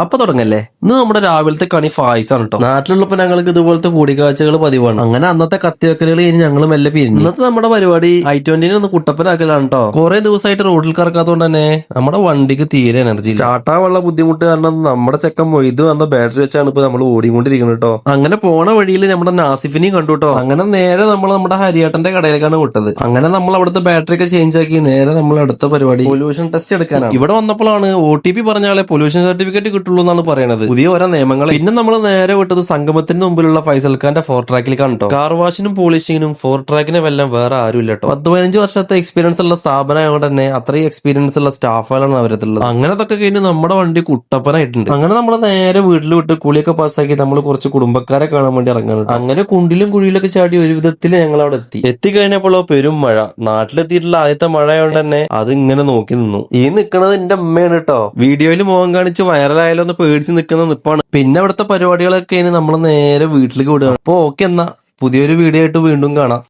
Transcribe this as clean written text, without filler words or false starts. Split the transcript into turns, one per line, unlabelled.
അപ്പൊ തുടങ്ങല്ലേ. ഇന്ന് നമ്മുടെ രാവിലത്തെ കണി ഫായ്സാണ് കേട്ടോ. നാട്ടിലുള്ളപ്പോ ഞങ്ങൾക്ക് ഇതുപോലത്തെ കൂടിക്കാഴ്ചകൾ പതിവാണ്. അങ്ങനെ അന്നത്തെ കത്തിവെക്കലുകൾ കഴിഞ്ഞ് ഞങ്ങൾ മെല്ലെ പിരിഞ്ഞു. ഇന്നത്തെ നമ്മുടെ പരിപാടി i20 ഒന്ന് കുട്ടപ്പനാക്കലാണ് കേട്ടോ. കുറെ ദിവസമായിട്ട് റോഡിൽ കറക്കാത്തതുകൊണ്ട് തന്നെ നമ്മുടെ വണ്ടിക്ക് തീരെ എനർജി സ്റ്റാർട്ടാവാനുള്ള ബുദ്ധിമുട്ട് കാരണം നമ്മുടെ ചെക്കൻ മൊയ്ത് വന്ന ബാറ്ററി വെച്ചാണ് ഇപ്പൊ നമ്മൾ ഓടിക്കൊണ്ടിരിക്കുന്നത് കേട്ടോ. അങ്ങനെ പോണ വഴിയിൽ നമ്മുടെ നാസിഫിനെയും കണ്ടു കേട്ടോ. അങ്ങനെ നേരെ നമ്മൾ നമ്മുടെ ഹരിയേട്ടന്റെ കടയിലേക്കാണ് വിട്ടത്. അങ്ങനെ നമ്മൾ അവിടുത്തെ ബാറ്ററി ഒക്കെ ചേഞ്ച് ആക്കി നേരെ നമ്മൾ അടുത്ത പരിപാടി പൊല്യൂഷൻ ടെസ്റ്റ് എടുക്കാനാണ്. ഇവിടെ വന്നപ്പോഴാണ് OTP പറഞ്ഞാലെ പൊല്യൂഷൻ സർട്ടിഫിക്കറ്റ് കിട്ടുള്ളൂ എന്നാണ് പറയുന്നത്. പുതിയ ഓരോ നിയമങ്ങൾ. പിന്നെ നമ്മൾ നേരെ വിട്ടത് സംഗമത്തിന് മുമ്പിലുള്ള ഫൈസൽ ഖാന്റെ 4 ട്രാക്കിലേക്കാണ് കേട്ടോ. കാർ വാഷിനും പോളിഷിങ്ങിനും 4 ട്രാക്കിനും എല്ലാം വേറെ ആരും ഇല്ല കേട്ടോ. 10-15 വർഷത്തെ എക്സ്പീരിയൻസ് ഉള്ള സ്ഥാപനമായതുകൊണ്ട് തന്നെ അത്രയും എക്സ്പീരിയൻസ് ഉള്ള സ്റ്റാഫുകളാണ് അവരത്തുള്ളത്. അങ്ങനത്തൊക്കെ കഴിഞ്ഞ് നമ്മുടെ വണ്ടി കുട്ടപ്പനായിട്ടുണ്ട്. അങ്ങനെ നമ്മൾ നേരെ വീട്ടിൽ വിട്ട് കുളിയൊക്കെ പാസ്സാക്കി നമ്മൾ കുറച്ച് കുടുംബക്കാരെ കാണാൻ വേണ്ടി ഇറങ്ങാനുണ്ട്. അങ്ങനെ കുണ്ടിലും കുഴിയിലൊക്കെ ചാടി ഒരു വിധത്തിൽ ഞങ്ങൾ അവിടെ എത്തിക്കഴിഞ്ഞപ്പോഴോ പെരും മഴ. നാട്ടിലെത്തിയിട്ടുള്ള ആദ്യത്തെ മഴ ആയതുകൊണ്ട് തന്നെ അത് ഇങ്ങനെ നോക്കി നിന്നു. ഈ നിൽക്കുന്നത് എന്റെ അമ്മയാണ് കേട്ടോ. വീഡിയോയിൽ മുഖം കാണിച്ച് വൈറലായാലോ എന്ന് പേടിച്ച് നിൽക്കുന്ന നിപ്പാണ്. പിന്നെ അവിടുത്തെ പരിപാടികളൊക്കെ നമ്മൾ നേരെ വീട്ടിലേക്ക് വിടുകയാണ്. അപ്പൊ ഓക്കെ, എന്നാ പുതിയൊരു വീഡിയോ ആയിട്ട് വീണ്ടും കാണാം.